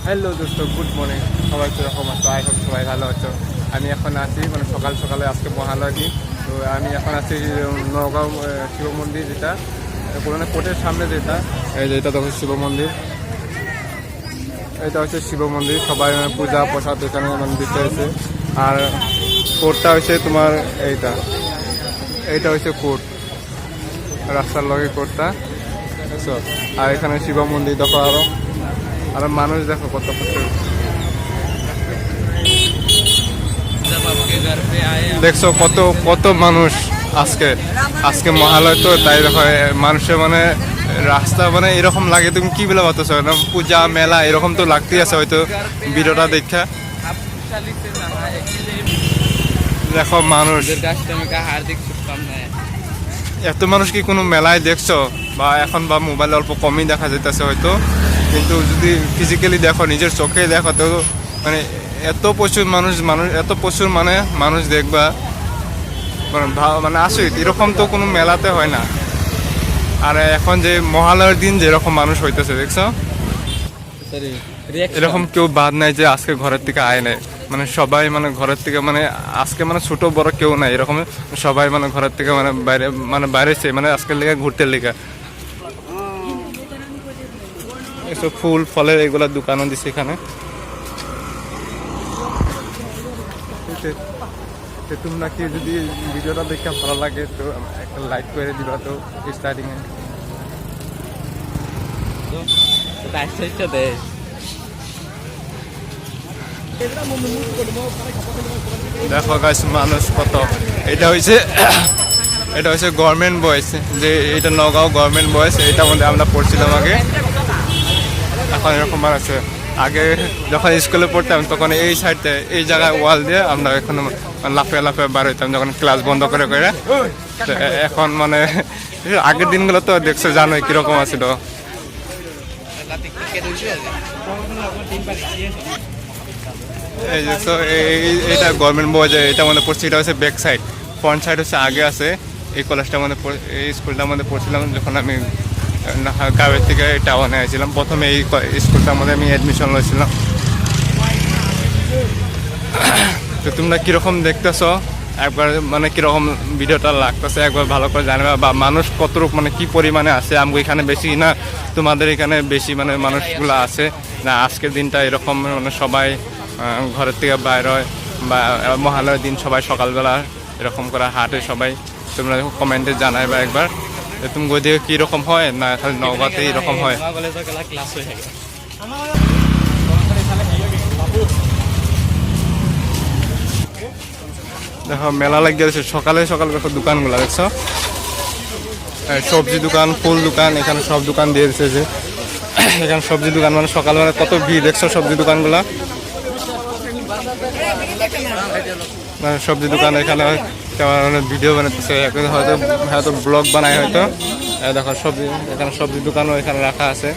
Hello দোস্ত, good morning. সবাই কীরকম আছো? আই হোপ সবাই ভালো আছো। আমি এখন আছি সকাল সকালে, আজকে মহালয়া দিন। তো আমি এখন আছি নগাঁও শিব মন্দির, যেটা পুরোনো কোর্টের সামনে, যেটা দেখো শিব মন্দির। এটা হচ্ছে শিব মন্দির। সবাই পূজা প্রসাদ এখানে দিতে হয়েছে। আর কোর্টটা হচ্ছে তোমার এইটা হচ্ছে কোর্ট, রাস্তার লগে কোর্টটা, বুঝছো? আর এখানে শিব মন্দির দেখো, আর মানুষ দেখো কত প্রচুর। দেখছো কত কত মানুষ আজকে মহালয়, তো তাই দেখো মানুষের রাস্তা এরকম লাগে, তুমি কি বলে পাচ্ছ না? পূজা মেলা এরকম তো লাগতেই আছে হয়তো ভিডিওটা দেখা। দেখো মানুষ, এত মানুষ কি কোনো মেলায় দেখছো? বা এখন বা মোবাইলে অল্প কমই দেখা যেতেছে হয়তো, কিন্তু যদি ফিজিক্যালি দেখো, নিজের চোখে দেখো, তো এত প্রচুর মানুষ এত প্রচুর মানুষ দেখবা, আচরিত। এরকম তো কোনো মেলাতে হয় না। আর এখন যে মহালয়ার দিন যেরকম মানুষ হইতেছে দেখছো, এরকম কেউ বাদ নাই যে আজকে ঘরের থেকে আয় নাই। সবাই ঘরের থেকে আজকে ছোট বড় কেউ নাই, এরকম সবাই ঘরের থেকে বাইরেছে আজকের লেগে ঘুরতে লেগে। এসব ফুল ফলের এগুলা দোকানও দিছে এখানে। তোমরা কি যদি ভিডিওটা দেখে ভালো লাগে তো একটা লাইক করে দিবা, তো স্টার্টিং এ দেখো গাইস মানুষ কত। এটা হচ্ছে গভর্নমেন্ট বয়েজ, যে এটা নগাঁও গভর্নমেন্ট বয়েজ, এটার মধ্যে আমরা পড়ছিলাম আগে। এখন এরকম আছে। আগে যখন স্কুলে পড়তাম তখন এই সাইডে এই জায়গায় ওয়াল দিয়ে আমরা এখন লাফিয়ে বার হইতাম যখন ক্লাস বন্ধ করে। এখন আগের দিনগুলো তো দেখছো, জানোই কিরকম আছিল। এই দেখছো এইটা গভর্নমেন্ট বয়েজ, এটা পড়ছি। এটা হচ্ছে ব্যাক সাইড, ফ্রন্ট সাইড হচ্ছে আগে আছে। এই কলেজটার এই স্কুলটার মধ্যে পড়ছিলাম যখন আমি গাঁয়ের থেকে টাউনে আসছিলাম। প্রথমে এই স্কুলটার মধ্যে আমি অ্যাডমিশন লইছিলাম। তো তোমরা কীরকম দেখতেছো একবার, কীরকম ভিডিওটা লাগতেছে একবার ভালো করে জানবে, বা মানুষ কতটুকু কি পরিমাণে আছে। আমি এখানে বেশি না, তোমাদের এখানে বেশি মানুষগুলো আছে না? আজকের দিনটা এরকম সবাই ঘরের থেকে বাইর হয়, বা মহালয়ার দিন সবাই সকালবেলা এরকম করে হাঁটে সবাই। তোমরা কমেন্টে জানাইবা একবার, তুমি ওইদিকে কীরকম হয়, না খালি নওগাঁতে এরকম হয়। দেখো মেলা লাগিয়ে গেছে সকালে দেখো দোকানগুলো দেখছো, সবজি দোকান, ফুল দোকান, এখানে সব দোকান দিয়ে দিচ্ছে। যে এখানে সবজি দোকান সকালবেলা কত ভিড় দেখছো সবজি দোকানগুলা। সবজি দোকান এখানে ভিডিও বানাতেছে, হয়তো ব্লগ বানায় হয়তো। দেখো এখানে সবজি দোকানও এখানে রাখা আছে।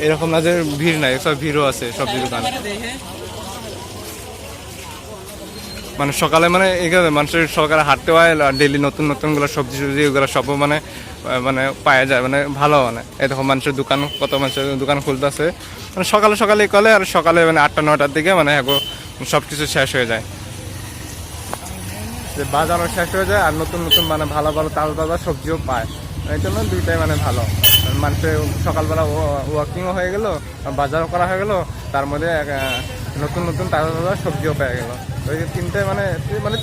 এরকম না যে ভিড় নাই, সব ভিড়ও আছে সবজি দোকান। সকালে এখানে মানুষের সকালে হাঁটতে হয়, ডেইলি নতুন গুলো সবজি ওগুলো সব পাওয়া যায়, ভালো। এই দেখো মানুষের দোকান, কত মানুষের দোকান খুলতেছে সকালে কলে। আর সকালে 8টা 9টার দিকে সব কিছু শেষ হয়ে যায়, বাজারও শেষ হয়ে যায়। আর নতুন ভালো তাজা সবজিও পায়। এই জন্য দুইটাই ভালো। মানুষের সকালবেলা ওয়াকিংও হয়ে গেল, বাজারও করা হয়ে গেল, তার মধ্যে নতুন তাজা সবজিও পেয়ে গেল। ওই তিনটায়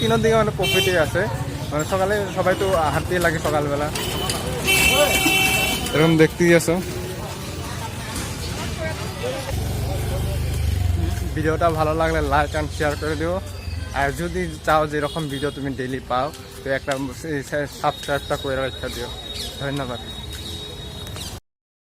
তিনের দিকে প্রফিটই আছে। সকালে সবাই তো হাঁটতেই লাগে সকালবেলা। এরকম দেখতেই আছো। ভিডিওটা ভালো লাগলে লাইক অ্যান্ড শেয়ার করে দিও। আর যদি চাও যে এরকম ভিডিও তুমি ডেইলি পাও, তো একটা সাবস্ক্রাইবটা করে রাখতে দিও। ধন্যবাদ।